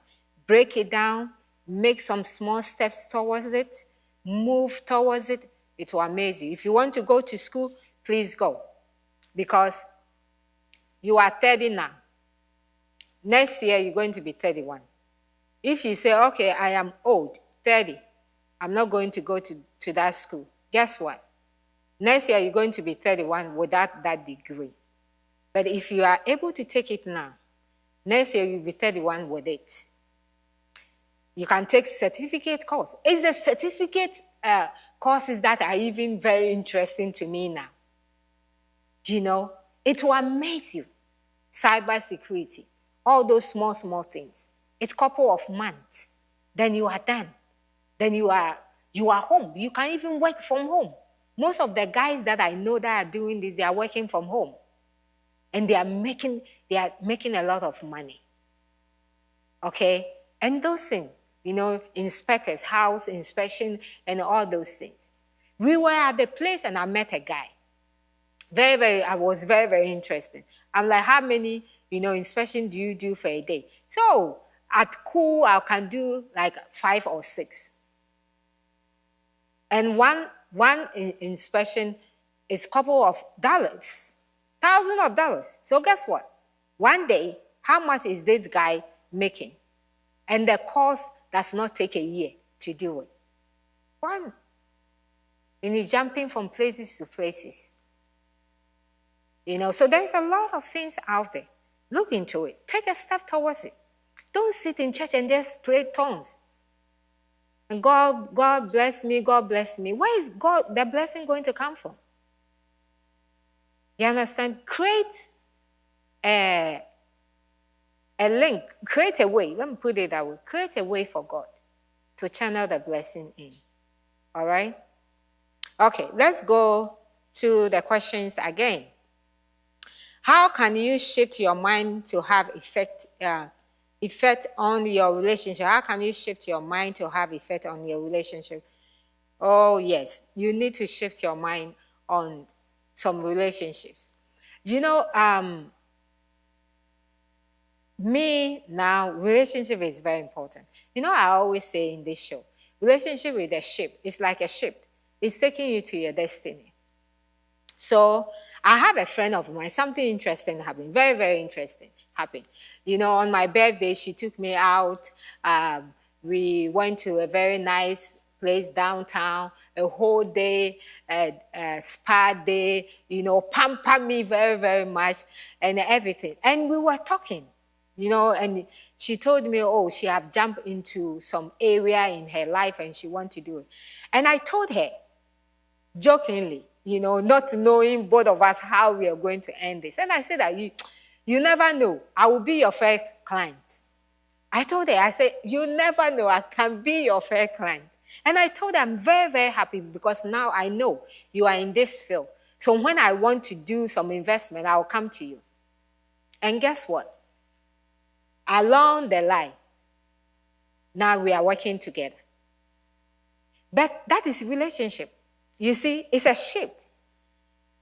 Speaker 1: Break it down. Make some small steps towards it. Move towards it. It will amaze you. If you want to go to school, please go. Because you are 30 now. Next year, you're going to be 31. If you say, okay, I am old, 30, I'm not going to go to that school. Guess what? Next year, you're going to be 31 without that degree. But if you are able to take it now, next year, you'll be 31 with it. You can take certificate course. It's the certificate courses that are even very interesting to me now. It will amaze you. Cybersecurity, all those small things. It's a couple of months. Then you are done. Then you are home. You can even work from home. Most of the guys that I know that are doing this, they are working from home. And they are making a lot of money. Okay? And those things, inspectors, house inspection, and all those things. We were at the place and I met a guy. I was very, very interested. I'm like, how many, inspection do you do for a day? So at Cool, I can do like 5 or 6. And one inspection is a couple of dollars, thousands of dollars. So guess what? One day, how much is this guy making? And the course does not take a year to do it. One. And he's jumping from places to places. So there's a lot of things out there. Look into it. Take a step towards it. Don't sit in church and just play tongues. And God bless me, God bless me. Where is the blessing going to come from? You understand? Create a link, create a way. Let me put it that way. Create a way for God to channel the blessing in. All right? Okay, let's go to the questions again. How can you shift your mind to have effect on your relationship? How can you shift your mind to have effect on your relationship? Oh, yes, you need to shift your mind on some relationships. You know, me now, relationship is very important. You know, I always say in this show, relationship with a ship is like a ship. It's taking you to your destiny. So I have a friend of mine, something interesting happened, very, very interesting happened. You know, on my birthday, she took me out. We went to a very nice place downtown, a whole day, a spa day, you know, pamper me very, very much and everything. And we were talking, you know, and she told me, oh, she have jumped into some area in her life and she want to do it. And I told her, jokingly, you know, not knowing both of us how we are going to end this. And I said that you never know. I will be your first client. I told her, I said, you never know. I can be your first client. And I told her I'm very, very happy because now I know you are in this field. So when I want to do some investment, I will come to you. And guess what? Along the line, now we are working together. But that is relationship. You see, it's a shift.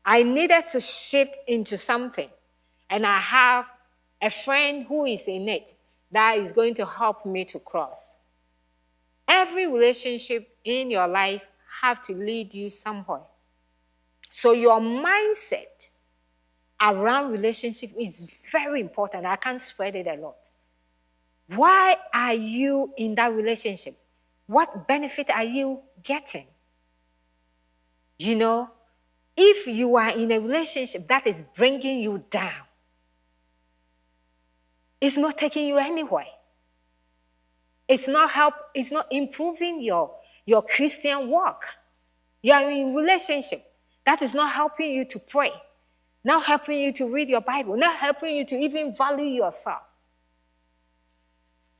Speaker 1: I needed to shift into something. And I have a friend who is in it that is going to help me to cross. Every relationship in your life have to lead you somewhere. So your mindset around relationship is very important. I can't spread it a lot. Why are you in that relationship? What benefit are you getting? You know, if you are in a relationship that is bringing you down, it's not taking you anywhere. It's not improving your Christian walk. You are in a relationship that is not helping you to pray, not helping you to read your Bible, not helping you to even value yourself.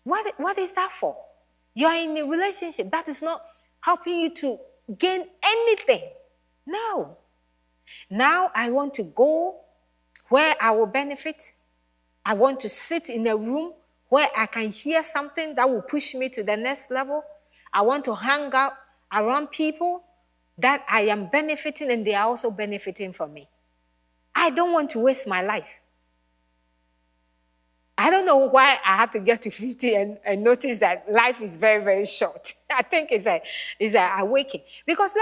Speaker 1: What is that for? You are in a relationship that is not helping you to gain anything. No. Now I want to go where I will benefit. I want to sit in a room where I can hear something that will push me to the next level. I want to hang out around people that I am benefiting and they are also benefiting from me. I don't want to waste my life. I don't know why I have to get to 50 and notice that life is very, very short. I think it's a awakening. Because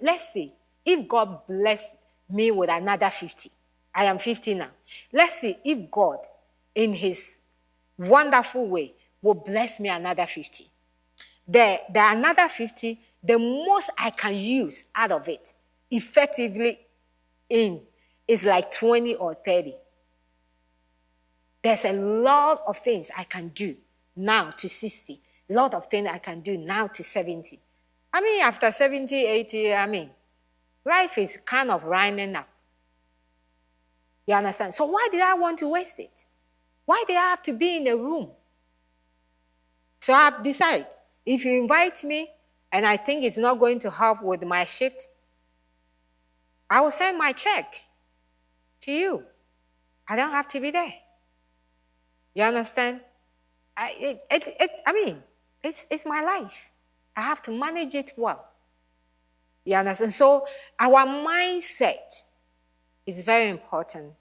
Speaker 1: let's see, if God bless me with another 50, I am 50 now. Let's see if God, in his wonderful way, will bless me another 50. The another 50, the most I can use out of it effectively is like 20 or 30. There's a lot of things I can do now to 60. A lot of things I can do now to 70. I mean, after 70, 80, life is kind of running up. You understand? So why did I want to waste it? Why did I have to be in a room? So I've decided, if you invite me and I think it's not going to help with my shift, I will send my check to you. I don't have to be there. You understand? It's my life. I have to manage it well. You understand? So our mindset is very important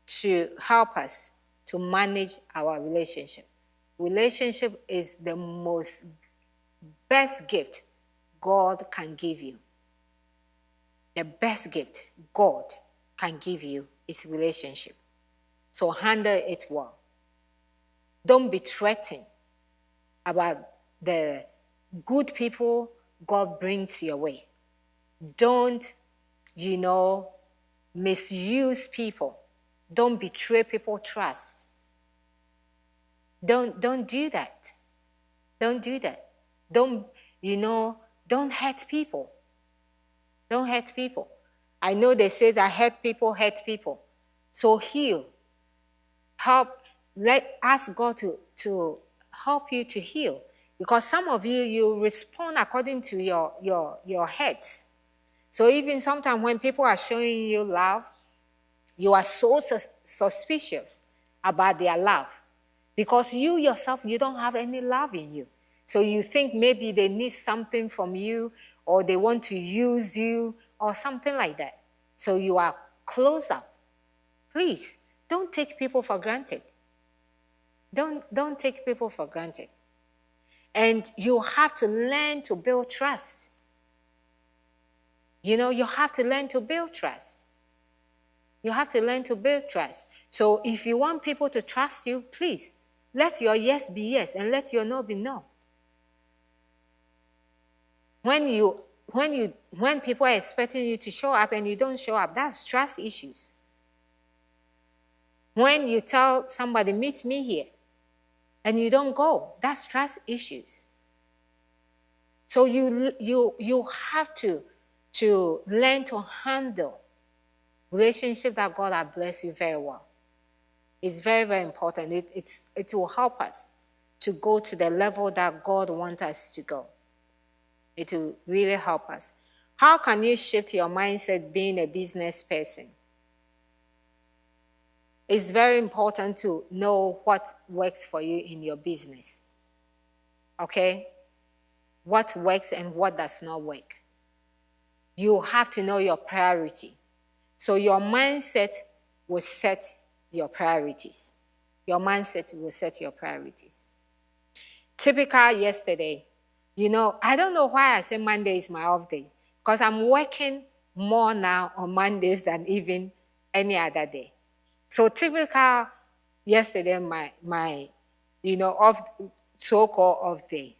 Speaker 1: to help us to manage our relationship. Relationship is the most best gift God can give you. The best gift God can give you is relationship. So handle it well. Don't be threatened about the good people God brings your way. Don't, misuse people. Don't betray people's trust. Don't do that. Don't do that. Don't hurt people. Don't hurt people. I know they say that hurt people. So heal. Help. Ask God to help you to heal. Because some of you, you respond according to your hurts. So even sometimes when people are showing you love, you are so suspicious about their love. Because you yourself, you don't have any love in you. So you think maybe they need something from you, or they want to use you, or something like that. So you are close up. Please, don't take people for granted. Don't take people for granted. And you have to learn to build trust. You have to learn to build trust. You have to learn to build trust. So if you want people to trust you, please, let your yes be yes and let your no be no. When people are expecting you to show up and you don't show up, that's trust issues. When you tell somebody, meet me here, and you don't go, that's trust issues. So you have to learn to handle relationship that God has blessed you very well. It's very, very important. It will help us to go to the level that God wants us to go. It will really help us. How can you shift your mindset being a business person? It's very important to know what works for you in your business. Okay? What works and what does not work. You have to know your priority. So your mindset will set your priorities. Your mindset will set your priorities. Typical yesterday, I don't know why I say Monday is my off day, because I'm working more now on Mondays than even any other day. So typical yesterday, my off, so-called off day,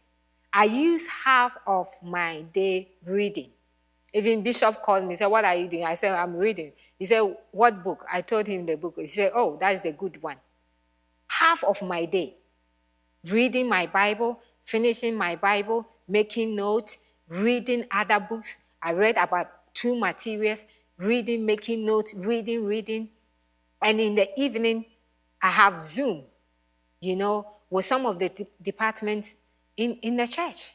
Speaker 1: I use half of my day reading. Even Bishop called me, said, what are you doing? I said, I'm reading. He said, what book? I told him the book. He said, oh, that is the good one. Half of my day, reading my Bible, finishing my Bible, making notes, reading other books. I read about 2 materials, reading, making notes, reading. And in the evening, I have Zoom, with some of the departments in the church.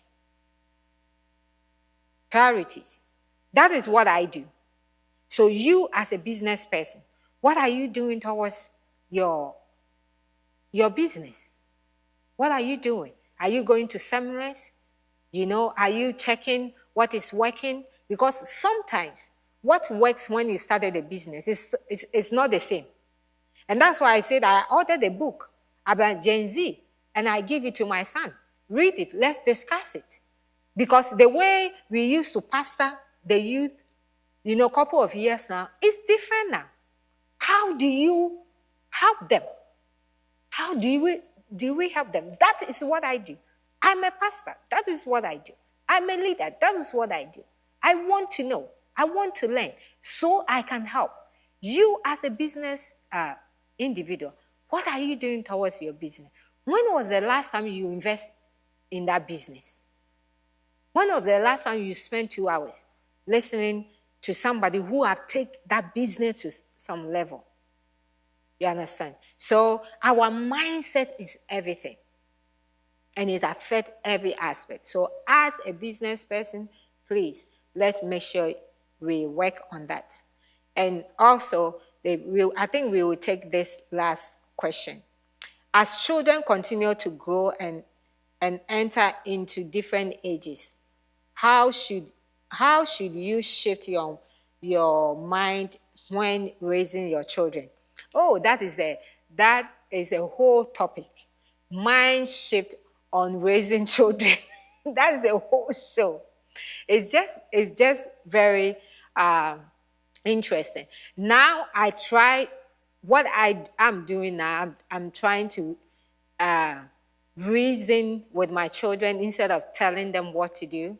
Speaker 1: Priorities. That is what I do. So you as a business person, what are you doing towards your business? What are you doing? Are you going to seminars? Are you checking what is working? Because sometimes what works when you started a business is not the same. And that's why I said I ordered a book about Gen Z and I give it to my son. Read it. Let's discuss it. Because the way we used to pastor the youth, a couple of years now, it's different now. How do you help them? How do we help them? That is what I do. I'm a pastor. That is what I do. I'm a leader. That is what I do. I want to know. I want to learn so I can help. You as a business individual, what are you doing towards your business? When was the last time you invest in that business? When was the last time you spent 2 hours listening to somebody who have taken that business to some level? You understand? So our mindset is everything. And it affects every aspect. So as a business person, please, let's make sure we work on that. And also, I think we will take this last question. As children continue to grow and enter into different ages, how should you shift your mind when raising your children? Oh, that is a whole topic. Mind shift on raising children. That is a whole show. It's just very interesting. Now what I am doing now, I'm trying to reason with my children instead of telling them what to do.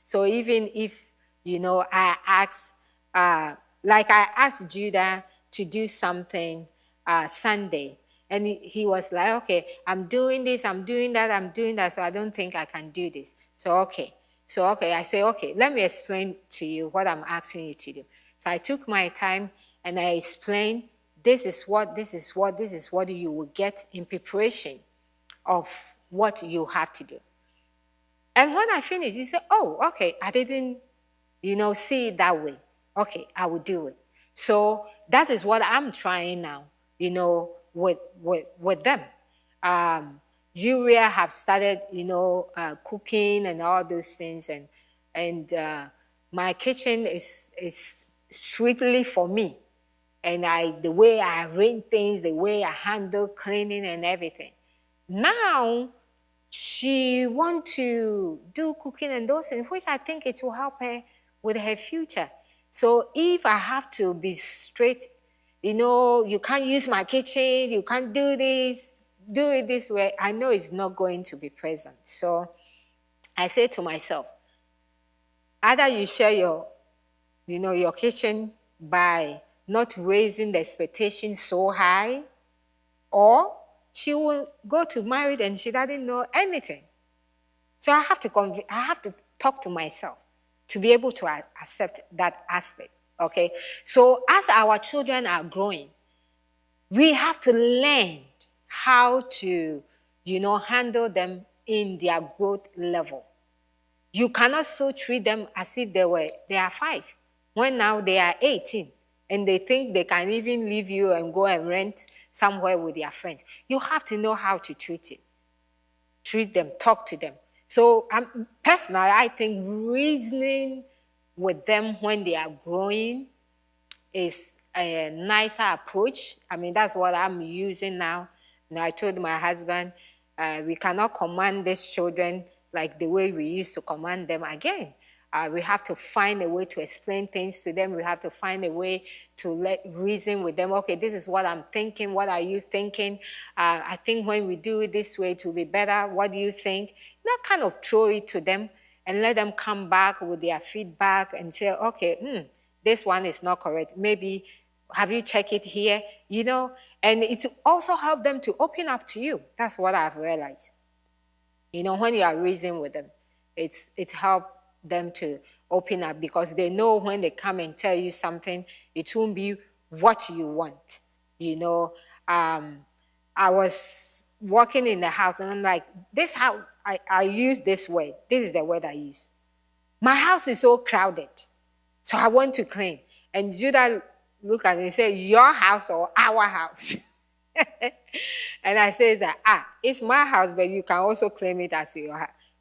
Speaker 1: So even if, I ask, like I asked Judah to do something Sunday, and he was like, okay, I'm doing this, I'm doing that, so I don't think I can do this. So, okay, I say, okay, let me explain to you what I'm asking you to do. So I took my time and I explained, this is what you will get in preparation of what you have to do. And when I finished, he said, oh, okay, I didn't, see it that way. Okay, I will do it. So that is what I'm trying now, with them. Julia have started, cooking and all those things, and my kitchen is strictly for me, and the way I arrange things, the way I handle cleaning and everything. Now she want to do cooking and those things, which I think it will help her with her future. So if I have to be straight, you can't use my kitchen, you can't do this, do it this way, I know it's not going to be present. So I say to myself, either you share your kitchen by not raising the expectation so high, or she will go to married and she doesn't know anything. So I have to talk to myself to be able to accept that aspect, okay? So as our children are growing, we have to learn how to, handle them in their growth level. You cannot still treat them as if they are 5, when now they are 18, and they think they can even leave you and go and rent somewhere with their friends. You have to know how to treat them, talk to them. So personally, I think reasoning with them when they are growing is a nicer approach. I mean, that's what I'm using now. Now, I told my husband, we cannot command these children like the way we used to command them again. We have to find a way to explain things to them. We have to find a way to reason with them. Okay, this is what I'm thinking. What are you thinking? I think when we do it this way, it will be better. What do you think? Not kind of throw it to them and let them come back with their feedback and say, okay, this one is not correct. Maybe have you checked it here? And it will also help them to open up to you. That's what I've realized. When you are reasoning with them, it helps them to open up, because they know when they come and tell you something, it won't be what you want. I was walking in the house and I'm like, this how I use this word. This is the word I use. My house is so crowded, so I want to clean. And Judah looked at me and said, your house or our house? And I said that, it's my house, but you can also claim it as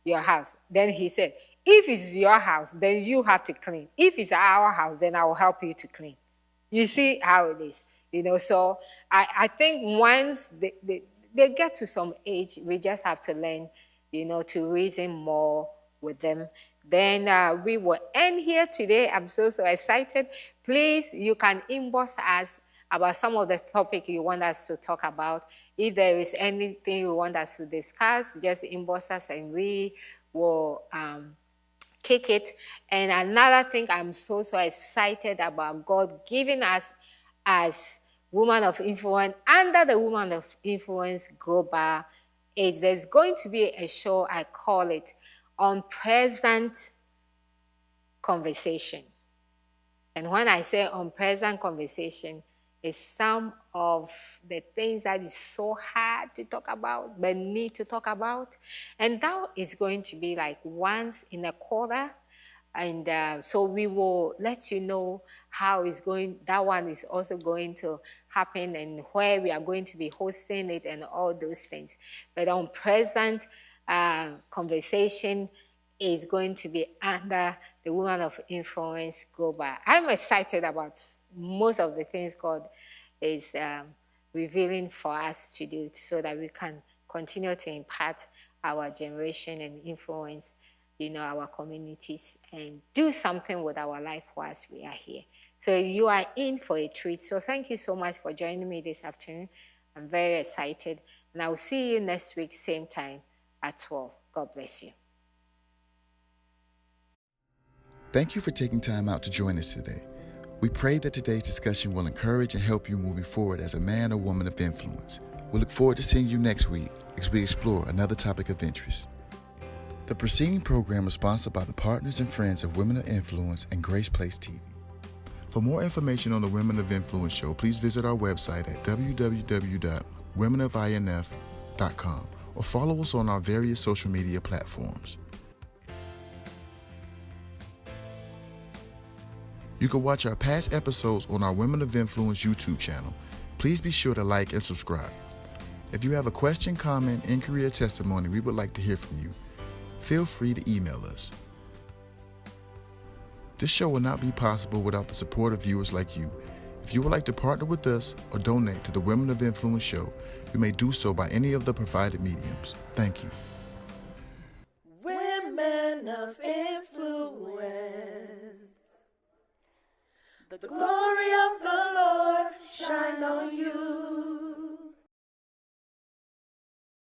Speaker 1: your house. Then he said, if it's your house, then you have to clean. If it's our house, then I will help you to clean. You see how it is, So I think once they get to some age, we just have to learn, to reason more with them. Then we will end here today. I'm so excited. Please, you can inbox us about some of the topic you want us to talk about. If there is anything you want us to discuss, just inbox us and we will kick it. And another thing I'm so excited about God giving us as Woman of Influence, under the Woman of Influence Global, is there's going to be a show, I call it Unpleasant Conversation. And when I say unpleasant conversation, it's some of the things that is so hard to talk about, but need to talk about. And that is going to be like once in a quarter. And so we will let you know how it's going. That one is also going to happen and where we are going to be hosting it and all those things. But unpleasant conversation is going to be under the Woman of Influence Global. I'm excited about most of the things God is revealing for us to do so that we can continue to impact our generation and influence, our communities and do something with our life whilst we are here. So you are in for a treat. So thank you so much for joining me this afternoon. I'm very excited. And I will see you next week, same time at 12. God bless you.
Speaker 2: Thank you for taking time out to join us today. We pray that today's discussion will encourage and help you moving forward as a man or woman of influence. We look forward to seeing you next week as we explore another topic of interest. The preceding program is sponsored by the partners and friends of Women of Influence and Grace Place TV. For more information on the Women of Influence show, please visit our website at www.womenofinf.com or follow us on our various social media platforms. You can watch our past episodes on our Women of Influence YouTube channel. Please be sure to like and subscribe. If you have a question, comment, inquiry, or testimony, we would like to hear from you. Feel free to email us. This show will not be possible without the support of viewers like you. If you would like to partner with us or donate to the Women of Influence show, you may do so by any of the provided mediums. Thank you.
Speaker 4: Women of Influence. The glory of the Lord shine on you.